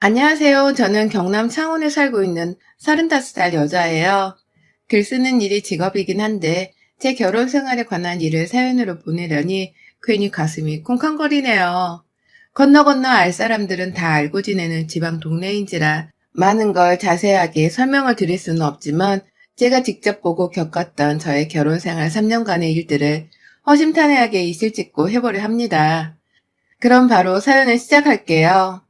안녕하세요. 저는 경남 창원에 살고 있는 35살 여자예요. 글 쓰는 일이 직업이긴 한데 제 결혼 생활에 관한 일을 사연으로 보내려니 괜히 가슴이 쿵쾅거리네요. 건너 건너 알 사람들은 다 알고 지내는 지방 동네인지라 많은 걸 자세하게 설명을 드릴 수는 없지만 제가 직접 보고 겪었던 저의 결혼 생활 3년간의 일들을 허심탄회하게 이실 찍고 해보려 합니다. 그럼 바로 사연을 시작할게요.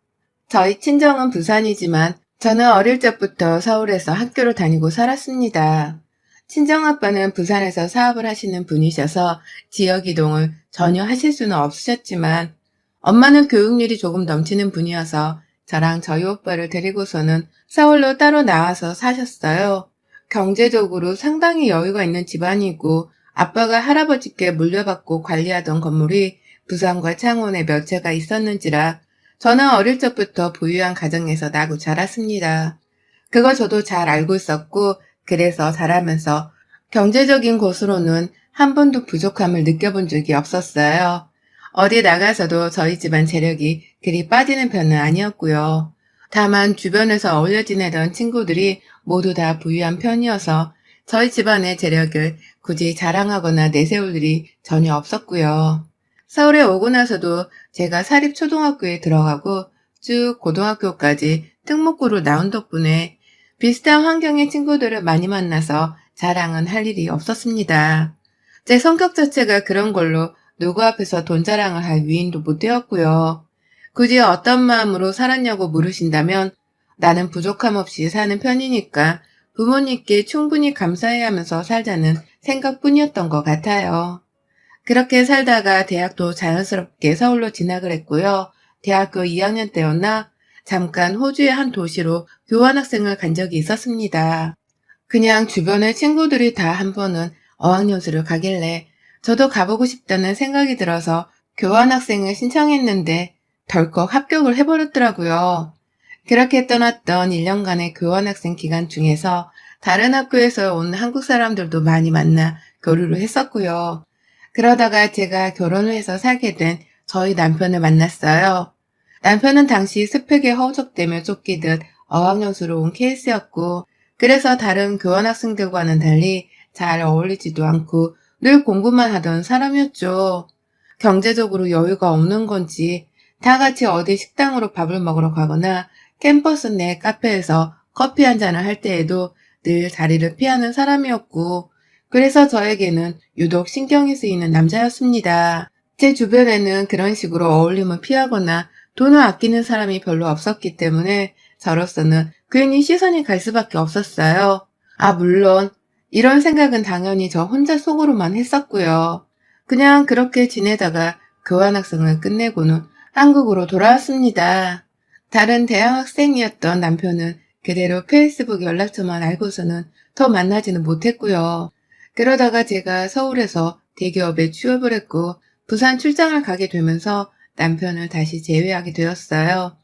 저희 친정은 부산이지만 저는 어릴 적부터 서울에서 학교를 다니고 살았습니다. 친정아빠는 부산에서 사업을 하시는 분이셔서 지역 이동을 전혀 하실 수는 없으셨지만 엄마는 교육률이 조금 넘치는 분이어서 저랑 저희 오빠를 데리고서는 서울로 따로 나와서 사셨어요. 경제적으로 상당히 여유가 있는 집안이고 아빠가 할아버지께 물려받고 관리하던 건물이 부산과 창원에 몇 채가 있었는지라 저는 어릴 적부터 부유한 가정에서 나고 자랐습니다. 그거 저도 잘 알고 있었고, 그래서 자라면서 경제적인 곳으로는 한 번도 부족함을 느껴본 적이 없었어요. 어디 나가서도 저희 집안 재력이 그리 빠지는 편은 아니었고요. 다만 주변에서 어울려 지내던 친구들이 모두 다 부유한 편이어서 저희 집안의 재력을 굳이 자랑하거나 내세울 일이 전혀 없었고요. 서울에 오고 나서도 제가 사립초등학교에 들어가고 쭉 고등학교까지 특목고로 나온 덕분에 비슷한 환경의 친구들을 많이 만나서 자랑은 할 일이 없었습니다. 제 성격 자체가 그런 걸로 누구 앞에서 돈 자랑을 할 위인도 못 되었고요. 굳이 어떤 마음으로 살았냐고 물으신다면 나는 부족함 없이 사는 편이니까 부모님께 충분히 감사해 하면서 살자는 생각뿐이었던 것 같아요. 그렇게 살다가 대학도 자연스럽게 서울로 진학을 했고요. 대학교 2학년 때였나 잠깐 호주의 한 도시로 교환학생을 간 적이 있었습니다. 그냥 주변의 친구들이 다 한 번은 어학연수를 가길래 저도 가보고 싶다는 생각이 들어서 교환학생을 신청했는데 덜컥 합격을 해버렸더라고요. 그렇게 떠났던 1년간의 교환학생 기간 중에서 다른 학교에서 온 한국 사람들도 많이 만나 교류를 했었고요. 그러다가 제가 결혼을 해서 살게 된 저희 남편을 만났어요. 남편은 당시 스펙에 허우적대며 쫓기듯 어학연수로 온 케이스였고, 그래서 다른 교환학생들과는 달리 잘 어울리지도 않고 늘 공부만 하던 사람이었죠. 경제적으로 여유가 없는 건지 다 같이 어디 식당으로 밥을 먹으러 가거나 캠퍼스 내 카페에서 커피 한 잔을 할 때에도 늘 자리를 피하는 사람이었고, 그래서 저에게는 유독 신경이 쓰이는 남자였습니다. 제 주변에는 그런 식으로 어울림을 피하거나 돈을 아끼는 사람이 별로 없었기 때문에 저로서는 괜히 시선이 갈 수밖에 없었어요. 물론 이런 생각은 당연히 저 혼자 속으로만 했었고요. 그냥 그렇게 지내다가 교환학생을 끝내고는 한국으로 돌아왔습니다. 다른 대학생이었던 남편은 그대로 페이스북 연락처만 알고서는 더 만나지는 못했고요. 그러다가 제가 서울에서 대기업에 취업을 했고 부산 출장을 가게 되면서 남편을 다시 재회하게 되었어요.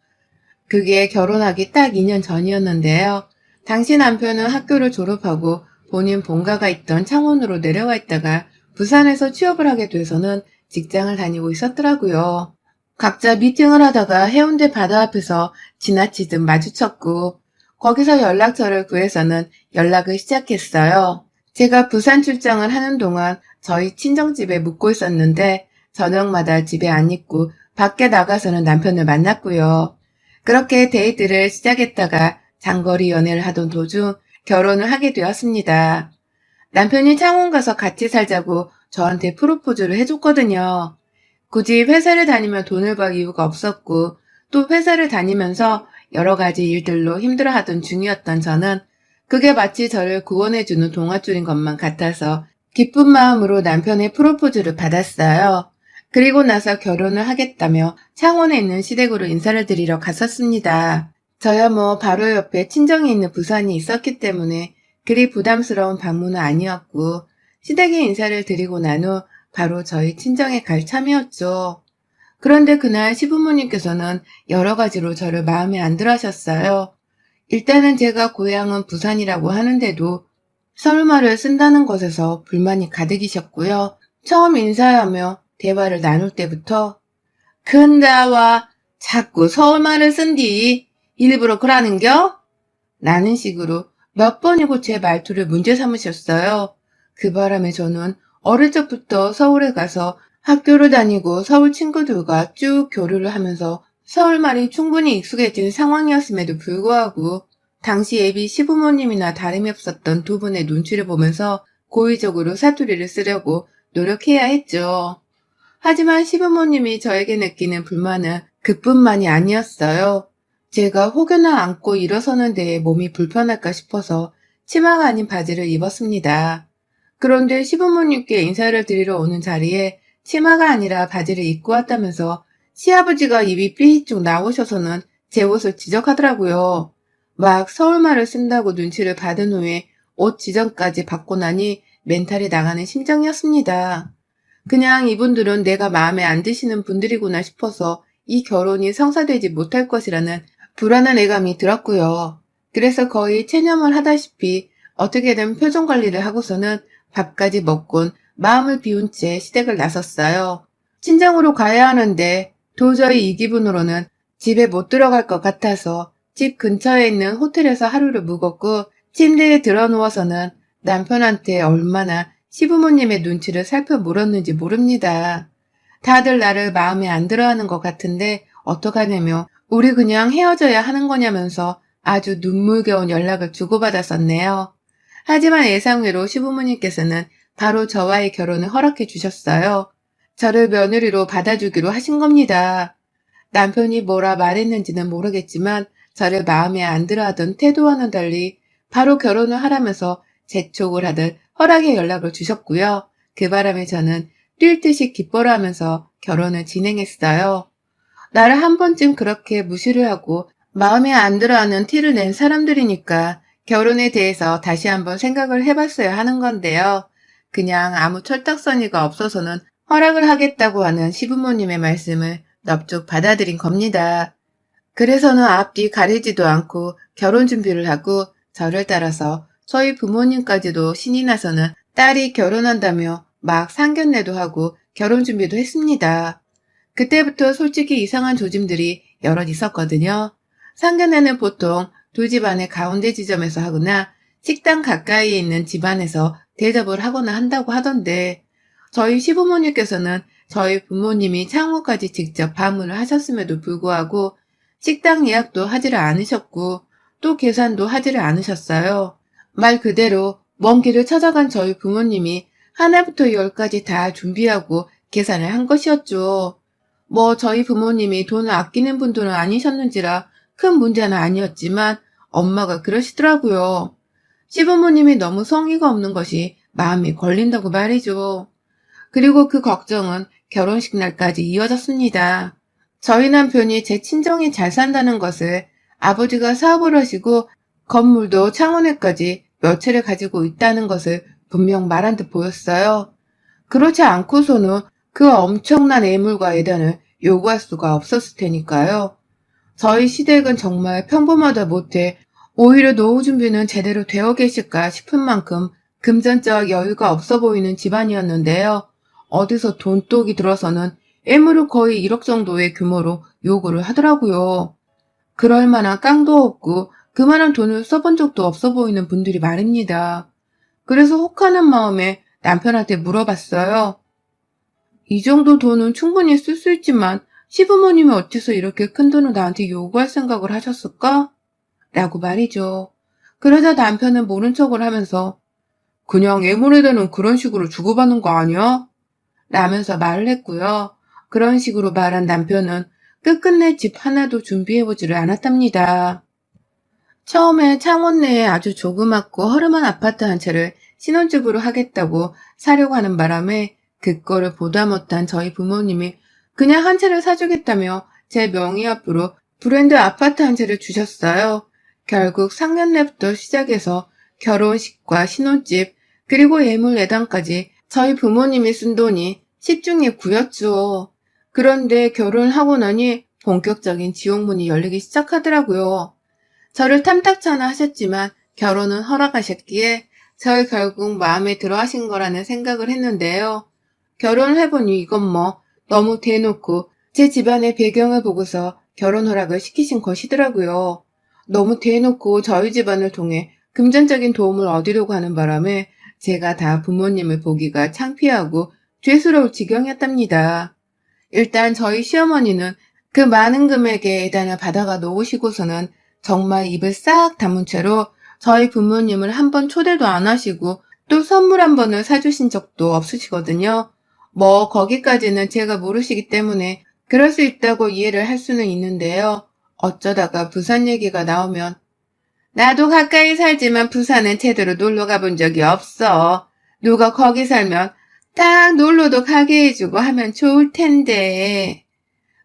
그게 결혼하기 딱 2년 전이었는데요. 당시 남편은 학교를 졸업하고 본인 본가가 있던 창원으로 내려와 있다가 부산에서 취업을 하게 돼서는 직장을 다니고 있었더라고요. 각자 미팅을 하다가 해운대 바다 앞에서 지나치듯 마주쳤고 거기서 연락처를 구해서는 연락을 시작했어요. 제가 부산 출장을 하는 동안 저희 친정집에 묵고 있었는데 저녁마다 집에 안 있고 밖에 나가서는 남편을 만났고요. 그렇게 데이트를 시작했다가 장거리 연애를 하던 도중 결혼을 하게 되었습니다. 남편이 창원 가서 같이 살자고 저한테 프로포즈를 해줬거든요. 굳이 회사를 다니며 돈을 벌 이유가 없었고 또 회사를 다니면서 여러 가지 일들로 힘들어하던 중이었던 저는 그게 마치 저를 구원해주는 동화줄인 것만 같아서 기쁜 마음으로 남편의 프로포즈를 받았어요. 그리고 나서 결혼을 하겠다며 창원에 있는 시댁으로 인사를 드리러 갔었습니다. 저야 뭐 바로 옆에 친정이 있는 부산이 있었기 때문에 그리 부담스러운 방문은 아니었고 시댁에 인사를 드리고 난 후 바로 저희 친정에 갈 참이었죠. 그런데 그날 시부모님께서는 여러 가지로 저를 마음에 안 들어 하셨어요. 일단은 제가 고향은 부산이라고 하는데도 서울말을 쓴다는 것에서 불만이 가득이셨고요. 처음 인사하며 대화를 나눌 때부터 근다와 자꾸 서울말을 쓴디 일부러 그러는겨? 라는 식으로 몇 번이고 제 말투를 문제 삼으셨어요. 그 바람에 저는 어릴 적부터 서울에 가서 학교를 다니고 서울 친구들과 쭉 교류를 하면서 서울말이 충분히 익숙해진 상황이었음에도 불구하고 당시 예비 시부모님이나 다름이 없었던 두 분의 눈치를 보면서 고의적으로 사투리를 쓰려고 노력해야 했죠. 하지만 시부모님이 저에게 느끼는 불만은 그뿐만이 아니었어요. 제가 혹여나 앉고 일어서는 데에 몸이 불편할까 싶어서 치마가 아닌 바지를 입었습니다. 그런데 시부모님께 인사를 드리러 오는 자리에 치마가 아니라 바지를 입고 왔다면서 시아버지가 입이 삐쭉 나오셔서는 제 옷을 지적하더라고요. 막 서울말을 쓴다고 눈치를 받은 후에 옷 지적까지 받고 나니 멘탈이 나가는 심정이었습니다. 그냥 이분들은 내가 마음에 안 드시는 분들이구나 싶어서 이 결혼이 성사되지 못할 것이라는 불안한 예감이 들었고요. 그래서 거의 체념을 하다시피 어떻게든 표정 관리를 하고서는 밥까지 먹곤 마음을 비운 채 시댁을 나섰어요. 친정으로 가야 하는데 도저히 이 기분으로는 집에 못 들어갈 것 같아서 집 근처에 있는 호텔에서 하루를 묵었고 침대에 들어 누워서는 남편한테 얼마나 시부모님의 눈치를 살펴 물었는지 모릅니다. 다들 나를 마음에 안 들어하는 것 같은데 어떡하냐며 우리 그냥 헤어져야 하는 거냐면서 아주 눈물겨운 연락을 주고받았었네요. 하지만 예상외로 시부모님께서는 바로 저와의 결혼을 허락해 주셨어요. 저를 며느리로 받아주기로 하신 겁니다. 남편이 뭐라 말했는지는 모르겠지만 저를 마음에 안 들어하던 태도와는 달리 바로 결혼을 하라면서 재촉을 하듯 허락의 연락을 주셨고요. 그 바람에 저는 뛸 듯이 기뻐라 하면서 결혼을 진행했어요. 나를 한 번쯤 그렇게 무시를 하고 마음에 안 들어하는 티를 낸 사람들이니까 결혼에 대해서 다시 한번 생각을 해봤어야 하는 건데요. 그냥 아무 철딱서니가 없어서는 허락을 하겠다고 하는 시부모님의 말씀을 넙죽 받아들인 겁니다. 그래서는 앞뒤 가리지도 않고 결혼 준비를 하고 저를 따라서 저희 부모님까지도 신이 나서는 딸이 결혼한다며 막 상견례도 하고 결혼 준비도 했습니다. 그때부터 솔직히 이상한 조짐들이 여럿 있었거든요. 상견례는 보통 두 집안의 가운데 지점에서 하거나 식당 가까이에 있는 집안에서 대접을 하거나 한다고 하던데 저희 시부모님께서는 저희 부모님이 창호까지 직접 방문을 하셨음에도 불구하고 식당 예약도 하지를 않으셨고 또 계산도 하지를 않으셨어요. 말 그대로 먼 길을 찾아간 저희 부모님이 하나부터 열까지 다 준비하고 계산을 한 것이었죠. 뭐 저희 부모님이 돈을 아끼는 분들은 아니셨는지라 큰 문제는 아니었지만 엄마가 그러시더라고요. 시부모님이 너무 성의가 없는 것이 마음에 걸린다고 말이죠. 그리고 그 걱정은 결혼식 날까지 이어졌습니다. 저희 남편이 제 친정이 잘 산다는 것을 아버지가 사업을 하시고 건물도 창원에까지 몇 채를 가지고 있다는 것을 분명 말한 듯 보였어요. 그렇지 않고서는 그 엄청난 애물과 예단을 요구할 수가 없었을 테니까요. 저희 시댁은 정말 평범하다 못해 오히려 노후 준비는 제대로 되어 계실까 싶은 만큼 금전적 여유가 없어 보이는 집안이었는데요. 어디서 돈독이 들어서는 애물을 거의 1억 정도의 규모로 요구를 하더라고요. 그럴 만한 깡도 없고 그만한 돈을 써본 적도 없어 보이는 분들이 말입니다. 그래서 혹하는 마음에 남편한테 물어봤어요. 이 정도 돈은 충분히 쓸 수 있지만 시부모님이 어째서 이렇게 큰 돈을 나한테 요구할 생각을 하셨을까? 라고 말이죠. 그러자 남편은 모른 척을 하면서 그냥 애물에다는 그런 식으로 주고받는 거 아니야? 라면서 말을 했고요. 그런 식으로 말한 남편은 끝끝내 집 하나도 준비해보지를 않았답니다. 처음에 창원 내에 아주 조그맣고 허름한 아파트 한 채를 신혼집으로 하겠다고 사려고 하는 바람에 그거를 보다 못한 저희 부모님이 그냥 한 채를 사주겠다며 제 명의 앞으로 브랜드 아파트 한 채를 주셨어요. 결국 상견례부터 시작해서 결혼식과 신혼집 그리고 예물 예단까지 저희 부모님이 쓴 돈이 10중에 9였죠. 그런데 결혼을 하고 나니 본격적인 지옥문이 열리기 시작하더라고요. 저를 탐탁찮아 하셨지만 결혼은 허락하셨기에 절 결국 마음에 들어 하신 거라는 생각을 했는데요. 결혼을 해보니 이건 뭐 너무 대놓고 제 집안의 배경을 보고서 결혼 허락을 시키신 것이더라고요. 너무 대놓고 저희 집안을 통해 금전적인 도움을 얻으려고 하는 바람에 제가 다 부모님을 보기가 창피하고 죄스러울 지경이었답니다. 일단 저희 시어머니는 그 많은 금액의 예단을 받아가 놓으시고서는 정말 입을 싹 다문 채로 저희 부모님을 한 번 초대도 안 하시고 또 선물 한 번을 사주신 적도 없으시거든요. 뭐 거기까지는 제가 모르시기 때문에 그럴 수 있다고 이해를 할 수는 있는데요. 어쩌다가 부산 얘기가 나오면 나도 가까이 살지만 부산은 제대로 놀러 가본 적이 없어. 누가 거기 살면 딱 놀러도 가게 해주고 하면 좋을 텐데.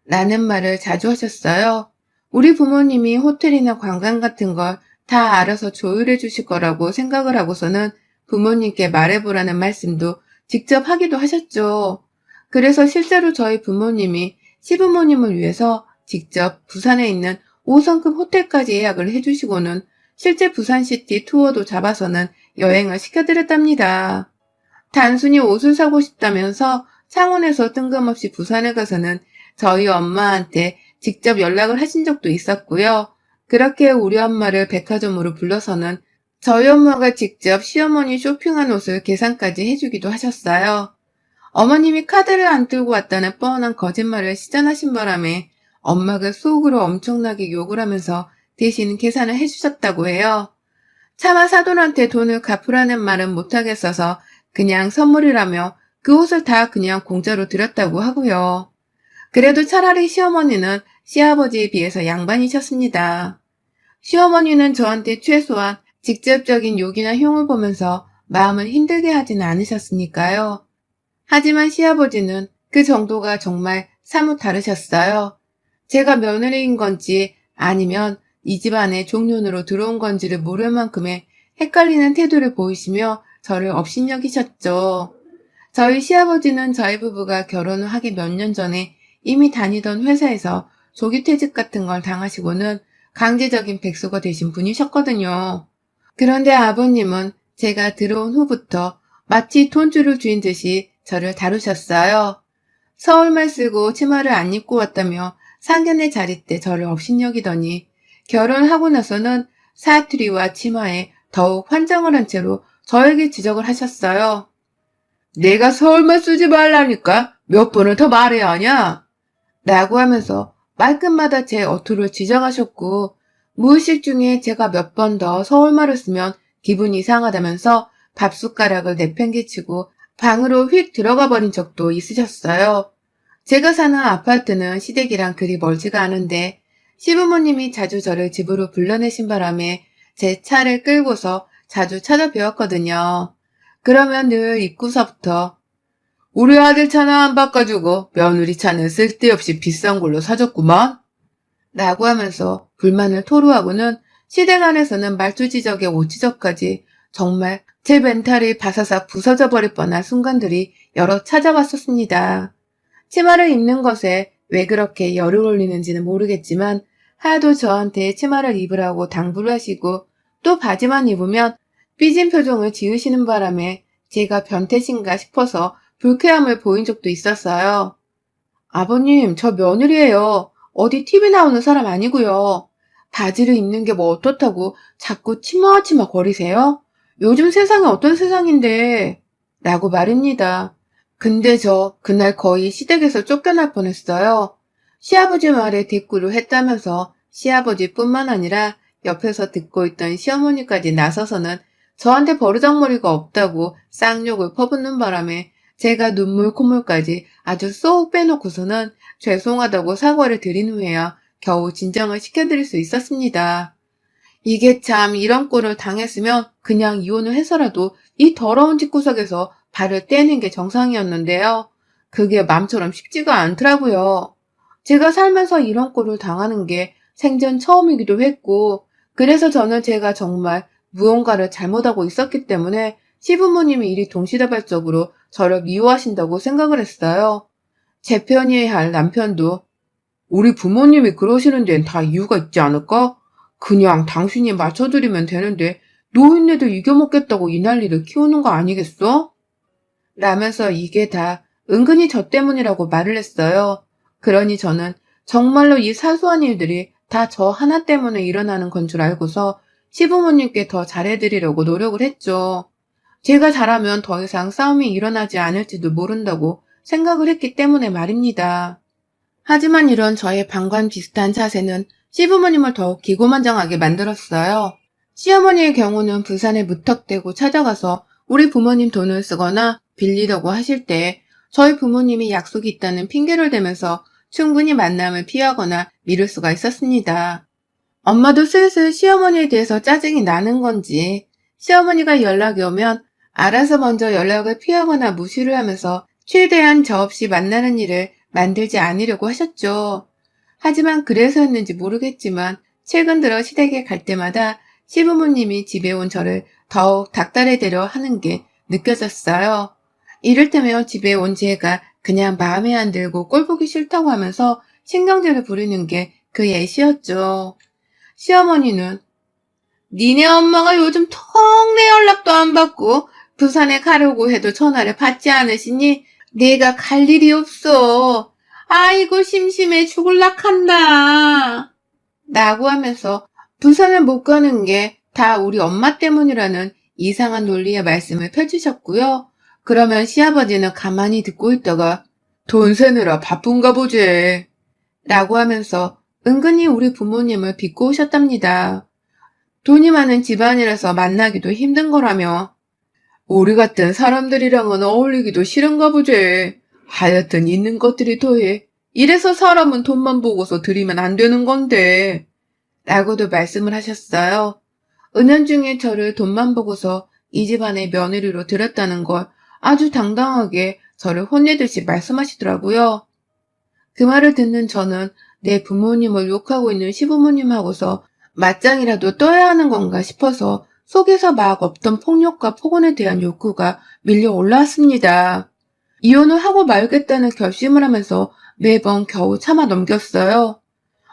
라는 말을 자주 하셨어요. 우리 부모님이 호텔이나 관광 같은 걸 다 알아서 조율해 주실 거라고 생각을 하고서는 부모님께 말해보라는 말씀도 직접 하기도 하셨죠. 그래서 실제로 저희 부모님이 시부모님을 위해서 직접 부산에 있는 5성급 호텔까지 예약을 해주시고는 실제 부산시티 투어도 잡아서는 여행을 시켜드렸답니다. 단순히 옷을 사고 싶다면서 창원에서 뜬금없이 부산에 가서는 저희 엄마한테 직접 연락을 하신 적도 있었고요. 그렇게 우리 엄마를 백화점으로 불러서는 저희 엄마가 직접 시어머니 쇼핑한 옷을 계산까지 해주기도 하셨어요. 어머님이 카드를 안 들고 왔다는 뻔한 거짓말을 시전하신 바람에 엄마가 속으로 엄청나게 욕을 하면서 대신 계산을 해주셨다고 해요. 차마 사돈한테 돈을 갚으라는 말은 못하겠어서 그냥 선물이라며 그 옷을 다 그냥 공짜로 드렸다고 하고요. 그래도 차라리 시어머니는 시아버지에 비해서 양반이셨습니다. 시어머니는 저한테 최소한 직접적인 욕이나 흉을 보면서 마음을 힘들게 하지는 않으셨으니까요. 하지만 시아버지는 그 정도가 정말 사뭇 다르셨어요. 제가 며느리인 건지 아니면 이 집안에 종년으로 들어온 건지를 모를 만큼의 헷갈리는 태도를 보이시며 저를 업신여기셨죠. 저희 시아버지는 저희 부부가 결혼을 하기 몇 년 전에 이미 다니던 회사에서 조기퇴직 같은 걸 당하시고는 강제적인 백수가 되신 분이셨거든요. 그런데 아버님은 제가 들어온 후부터 마치 돈줄을 쥐인 듯이 저를 다루셨어요. 서울말 쓰고 치마를 안 입고 왔다며 상견례 자리 때 저를 업신여기더니 결혼하고 나서는 사투리와 치마에 더욱 환장을 한 채로 저에게 지적을 하셨어요. 내가 서울말 쓰지 말라니까 몇 번을 더 말해야 하냐? 라고 하면서 말끝마다 제 어투를 지적하셨고 무의식 중에 제가 몇 번 더 서울말을 쓰면 기분이 이상하다면서 밥숟가락을 내팽개치고 방으로 휙 들어가 버린 적도 있으셨어요. 제가 사는 아파트는 시댁이랑 그리 멀지가 않은데 시부모님이 자주 저를 집으로 불러내신 바람에 제 차를 끌고서 자주 찾아뵈었거든요. 그러면 늘 입구서부터 우리 아들 차는 안 바꿔주고 며느리 차는 쓸데없이 비싼 걸로 사줬구만 라고 하면서 불만을 토로하고는 시댁 안에서는 말투 지적에 옷 지적까지 정말 제 멘탈이 바사삭 부서져 버릴 뻔한 순간들이 여러 찾아왔었습니다. 치마를 입는 것에 왜 그렇게 열을 올리는지는 모르겠지만 하도 저한테 치마를 입으라고 당부를 하시고 또 바지만 입으면 삐진 표정을 지으시는 바람에 제가 변태신가 싶어서 불쾌함을 보인 적도 있었어요. 아버님, 저 며느리예요. 어디 TV 나오는 사람 아니고요. 바지를 입는 게 뭐 어떻다고 자꾸 치마치마 거리세요? 요즘 세상이 어떤 세상인데 라고 말입니다. 근데 저 그날 거의 시댁에서 쫓겨날 뻔했어요. 시아버지 말에 대꾸를 했다면서 시아버지뿐만 아니라 옆에서 듣고 있던 시어머니까지 나서서는 저한테 버르장머리가 없다고 쌍욕을 퍼붓는 바람에 제가 눈물 콧물까지 아주 쏙 빼놓고서는 죄송하다고 사과를 드린 후에야 겨우 진정을 시켜드릴 수 있었습니다. 이게 참 이런 꼴을 당했으면 그냥 이혼을 해서라도 이 더러운 집구석에서 발을 떼는 게 정상이었는데요. 그게 맘처럼 쉽지가 않더라고요. 제가 살면서 이런 꼴을 당하는 게 생전 처음이기도 했고 그래서 저는 제가 정말 무언가를 잘못하고 있었기 때문에 시부모님이 이리 동시다발적으로 저를 미워하신다고 생각을 했어요. 제 편이어야 할 남편도 우리 부모님이 그러시는 데는 다 이유가 있지 않을까? 그냥 당신이 맞춰드리면 되는데 노인네들 이겨먹겠다고 이 난리를 키우는 거 아니겠어? 라면서 이게 다 은근히 저 때문이라고 말을 했어요. 그러니 저는 정말로 이 사소한 일들이 다 저 하나 때문에 일어나는 건 줄 알고서 시부모님께 더 잘해드리려고 노력을 했죠. 제가 잘하면 더 이상 싸움이 일어나지 않을지도 모른다고 생각을 했기 때문에 말입니다. 하지만 이런 저의 방관 비슷한 자세는 시부모님을 더욱 기고만장하게 만들었어요. 시어머니의 경우는 부산에 무턱대고 찾아가서 우리 부모님 돈을 쓰거나 빌리려고 하실 때 저희 부모님이 약속이 있다는 핑계를 대면서 충분히 만남을 피하거나 미룰 수가 있었습니다. 엄마도 슬슬 시어머니에 대해서 짜증이 나는 건지 시어머니가 연락이 오면 알아서 먼저 연락을 피하거나 무시를 하면서 최대한 저 없이 만나는 일을 만들지 않으려고 하셨죠. 하지만 그래서였는지 모르겠지만 최근 들어 시댁에 갈 때마다 시부모님이 집에 온 저를 더욱 닥달해대려 하는 게 느껴졌어요. 이를테면 집에 온 제가 그냥 마음에 안 들고 꼴 보기 싫다고 하면서 신경질을 부리는 게 그 예시였죠. 시어머니는 니네 엄마가 요즘 통 내 연락도 안 받고 부산에 가려고 해도 전화를 받지 않으시니 내가 갈 일이 없어. 아이고 심심해 죽을락 한다. 라고 하면서 부산을 못 가는 게 다 우리 엄마 때문이라는 이상한 논리의 말씀을 펼치셨고요. 그러면 시아버지는 가만히 듣고 있다가 돈 세느라 바쁜가 보지. 라고 하면서 은근히 우리 부모님을 빚고 오셨답니다. 돈이 많은 집안이라서 만나기도 힘든 거라며 우리 같은 사람들이랑은 어울리기도 싫은가 보지. 하여튼 있는 것들이 더해. 이래서 사람은 돈만 보고서 들이면 안 되는 건데. 라고도 말씀을 하셨어요. 은연중에 저를 돈만 보고서 이 집안의 며느리로 들였다는 걸 아주 당당하게 저를 혼내듯이 말씀하시더라고요. 그 말을 듣는 저는 내 부모님을 욕하고 있는 시부모님하고서 맞짱이라도 떠야 하는 건가 싶어서 속에서 막 없던 폭력과 폭언에 대한 욕구가 밀려 올라왔습니다. 이혼을 하고 말겠다는 결심을 하면서 매번 겨우 참아 넘겼어요.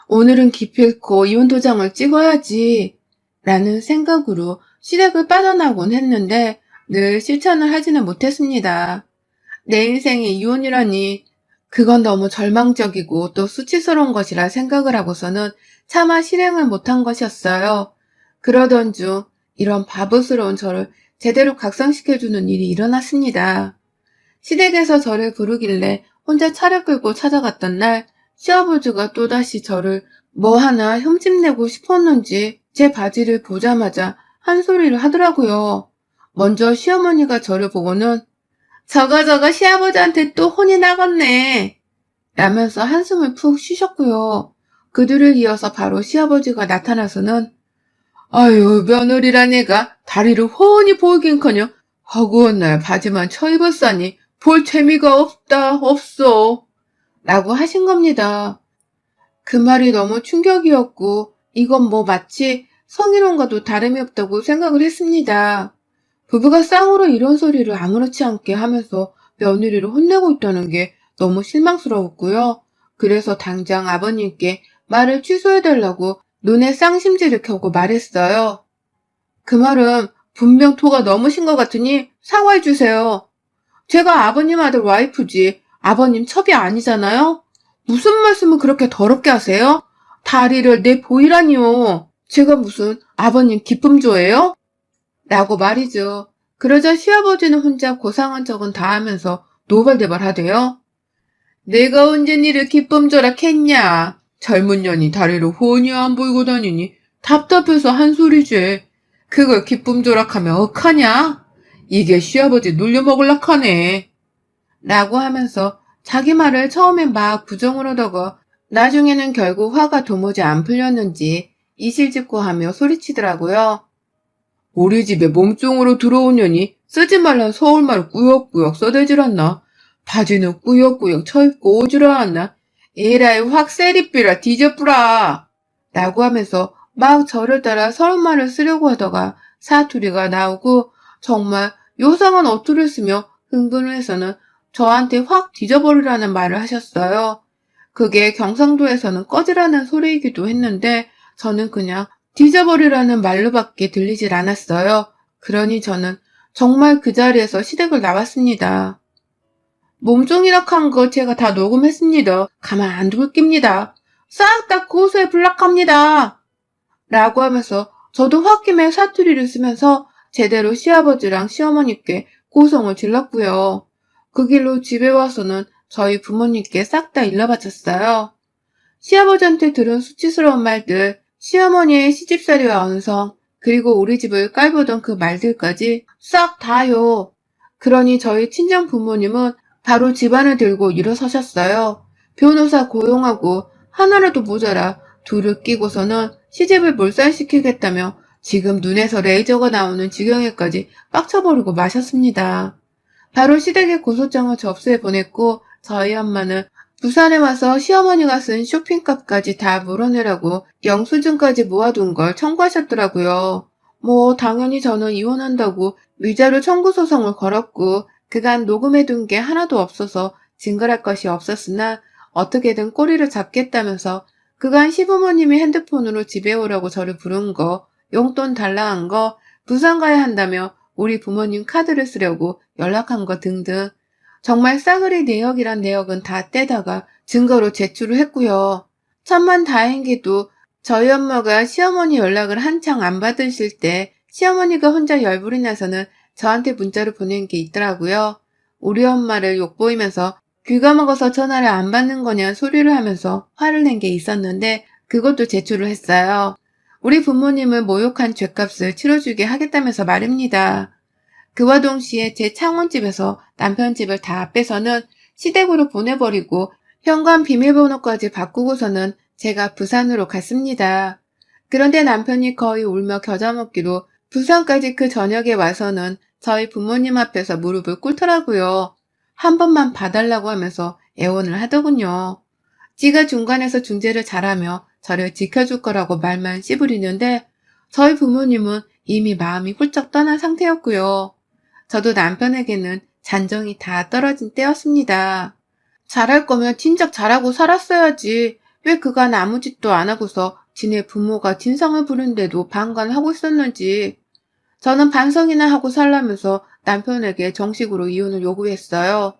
오늘은 기필코 이혼 도장을 찍어야지 라는 생각으로 시댁을 빠져나오곤 했는데 늘 실천을 하지는 못했습니다. 내 인생에 이혼이라니 그건 너무 절망적이고 또 수치스러운 것이라 생각을 하고서는 차마 실행을 못한 것이었어요. 그러던 중 이런 바보스러운 저를 제대로 각성시켜주는 일이 일어났습니다. 시댁에서 저를 부르길래 혼자 차를 끌고 찾아갔던 날 시아버지가 또다시 저를 뭐 하나 흠집내고 싶었는지 제 바지를 보자마자 한 소리를 하더라고요. 먼저 시어머니가 저를 보고는 저거 시아버지한테 또 혼이 나갔네 라면서 한숨을 푹 쉬셨고요. 그들을 이어서 바로 시아버지가 나타나서는 아유 며느리란 애가 다리를 훤히 보이긴커녕 허구한 날 바지만 쳐입었사니 볼 재미가 없어 라고 하신 겁니다. 그 말이 너무 충격이었고 이건 뭐 마치 성희롱과도 다름이 없다고 생각을 했습니다. 부부가 쌍으로 이런 소리를 아무렇지 않게 하면서 며느리를 혼내고 있다는 게 너무 실망스러웠고요. 그래서 당장 아버님께 말을 취소해달라고 눈에 쌍심지를 켜고 말했어요. 그 말은 분명 토가 넘으신 것 같으니 사과해주세요. 제가 아버님 아들 와이프지 아버님 첩이 아니잖아요? 무슨 말씀을 그렇게 더럽게 하세요? 다리를 내 보이라니요. 제가 무슨 아버님 기쁨조예요? 라고 말이죠. 그러자 시아버지는 혼자 고상한 척은 다 하면서 노발대발하대요. 내가 언제 니를 기쁨조라 했냐. 젊은 년이 다리를 훤히 안 보이고 다니니 답답해서 한 소리지. 그걸 기쁨조락하면 억하냐? 이게 시아버지 놀려먹을락 하네. 라고 하면서 자기 말을 처음엔 막 부정을 하다가 나중에는 결국 화가 도무지 안 풀렸는지 이실직고하며 소리치더라고요. 우리 집에 몸종으로 들어온 년이 쓰지 말란 서울말을 꾸역꾸역 써대질 않나? 바지는 꾸역꾸역 쳐입고 오질 않나? 에라이 확 세리삐라 뒤져뿌라! 라고 하면서 막 저를 따라 서울말을 쓰려고 하다가 사투리가 나오고 정말 요상한 어투를 쓰며 흥분을 해서는 저한테 확 뒤져버리라는 말을 하셨어요. 그게 경상도에서는 꺼지라는 소리이기도 했는데 저는 그냥 뒤져버리라는 말로밖에 들리질 않았어요. 그러니 저는 정말 그 자리에서 시댁을 나왔습니다. 몸종이라 한 거 제가 다 녹음했습니다. 가만 안 둘 깁니다. 싹 다 고소해 불락합니다. 라고 하면서 저도 홧김에 사투리를 쓰면서 제대로 시아버지랑 시어머니께 고성을 질렀고요. 그 길로 집에 와서는 저희 부모님께 싹 다 일러바쳤어요. 시아버지한테 들은 수치스러운 말들, 시어머니의 시집살이와 언성, 그리고 우리 집을 깔보던 그 말들까지 싹 다요. 그러니 저희 친정 부모님은 바로 집안을 들고 일어서셨어요. 변호사 고용하고 하나라도 모자라 둘을 끼고서는 시집을 몰살시키겠다며 지금 눈에서 레이저가 나오는 지경에까지 빡쳐버리고 마셨습니다. 바로 시댁에 고소장을 접수해 보냈고 저희 엄마는 부산에 와서 시어머니가 쓴 쇼핑값까지 다 물어내라고 영수증까지 모아둔 걸 청구하셨더라고요. 뭐 당연히 저는 이혼한다고 위자료 청구 소송을 걸었고 그간 녹음해둔 게 하나도 없어서 증거할 것이 없었으나 어떻게든 꼬리를 잡겠다면서 그간 시부모님이 핸드폰으로 집에 오라고 저를 부른 거, 용돈 달라 한 거, 부산 가야 한다며 우리 부모님 카드를 쓰려고 연락한 거 등등 정말 싸그리 내역이란 내역은 다 떼다가 증거로 제출을 했고요. 천만 다행히도 저희 엄마가 시어머니 연락을 한창 안 받으실 때 시어머니가 혼자 열불이 나서는 저한테 문자를 보낸 게 있더라고요. 우리 엄마를 욕보이면서 귀가 먹어서 전화를 안 받는 거냐 소리를 하면서 화를 낸 게 있었는데 그것도 제출을 했어요. 우리 부모님을 모욕한 죗값을 치러주게 하겠다면서 말입니다. 그와 동시에 제 창원집에서 남편 집을 다 빼서는 시댁으로 보내버리고 현관 비밀번호까지 바꾸고서는 제가 부산으로 갔습니다. 그런데 남편이 거의 울며 겨자 먹기로 부산까지 그 저녁에 와서는 저희 부모님 앞에서 무릎을 꿇더라고요. 한 번만 봐달라고 하면서 애원을 하더군요. 지가 중간에서 중재를 잘하며 저를 지켜줄 거라고 말만 씨부리는데 저희 부모님은 이미 마음이 훌쩍 떠난 상태였고요. 저도 남편에게는 잔정이 다 떨어진 때였습니다. 잘할 거면 진작 잘하고 살았어야지. 왜 그간 아무 짓도 안 하고서 지네 부모가 진상을 부른데도 방관하고 있었는지. 저는 반성이나 하고 살라면서 남편에게 정식으로 이혼을 요구했어요.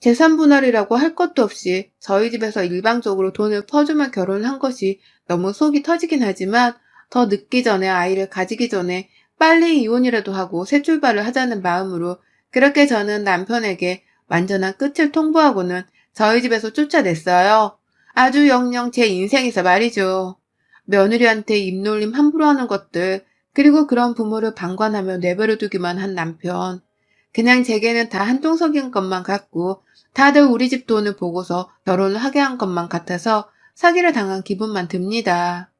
재산 분할이라고 할 것도 없이 저희 집에서 일방적으로 돈을 퍼주며 결혼한 것이 너무 속이 터지긴 하지만 더 늦기 전에 아이를 가지기 전에 빨리 이혼이라도 하고 새 출발을 하자는 마음으로 그렇게 저는 남편에게 완전한 끝을 통보하고는 저희 집에서 쫓아냈어요. 아주 영영 제 인생에서 말이죠. 며느리한테 입놀림 함부로 하는 것들 그리고 그런 부모를 방관하며 내버려두기만 한 남편. 그냥 제게는 다 한통속인 것만 같고 다들 우리 집 돈을 보고서 결혼을 하게 한 것만 같아서 사기를 당한 기분만 듭니다.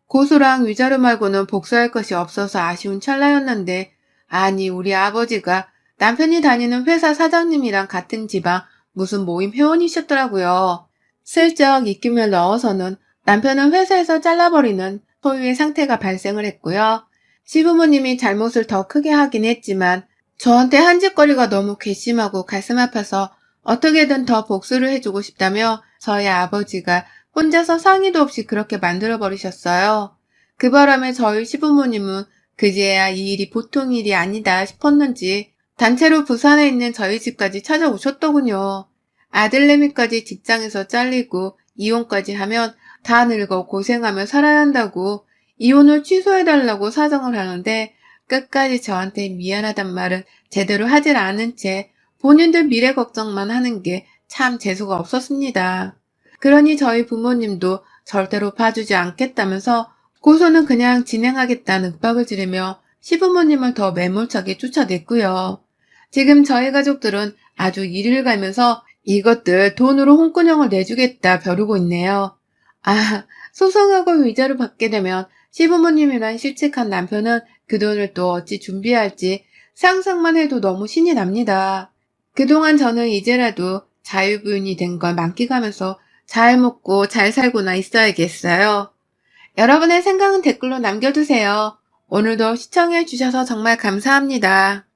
고소랑 위자료 말고는 복수할 것이 없어서 아쉬운 찰나였는데 아니 우리 아버지가 남편이 다니는 회사 사장님이랑 같은 지방 무슨 모임 회원이셨더라고요. 슬쩍 입김을 넣어서는 남편은 회사에서 잘라버리는 소유의 상태가 발생을 했고요. 시부모님이 잘못을 더 크게 하긴 했지만 저한테 한 짓거리가 너무 괘씸하고 가슴 아파서 어떻게든 더 복수를 해주고 싶다며 저희 아버지가 혼자서 상의도 없이 그렇게 만들어버리셨어요. 그 바람에 저희 시부모님은 그제야 이 일이 보통 일이 아니다 싶었는지 단체로 부산에 있는 저희 집까지 찾아오셨더군요. 아들내미까지 직장에서 잘리고 이혼까지 하면 다 늙어 고생하며 살아야 한다고 이혼을 취소해달라고 사정을 하는데 끝까지 저한테 미안하단 말은 제대로 하질 않은 채 본인들 미래 걱정만 하는 게 참 재수가 없었습니다. 그러니 저희 부모님도 절대로 봐주지 않겠다면서 고소는 그냥 진행하겠다는 윽박을 지르며 시부모님을 더 매몰차게 쫓아냈고요. 지금 저희 가족들은 아주 이를 갈면서 이것들 돈으로 홍군형을 내주겠다 벼르고 있네요. 아, 소송하고 위자료 받게 되면 시부모님이란 실직한 남편은 그 돈을 또 어찌 준비할지 상상만 해도 너무 신이 납니다. 그동안 저는 이제라도 자유부인이 된 걸 만끽하면서 잘 먹고 잘 살고나 있어야겠어요. 여러분의 생각은 댓글로 남겨주세요. 오늘도 시청해주셔서 정말 감사합니다.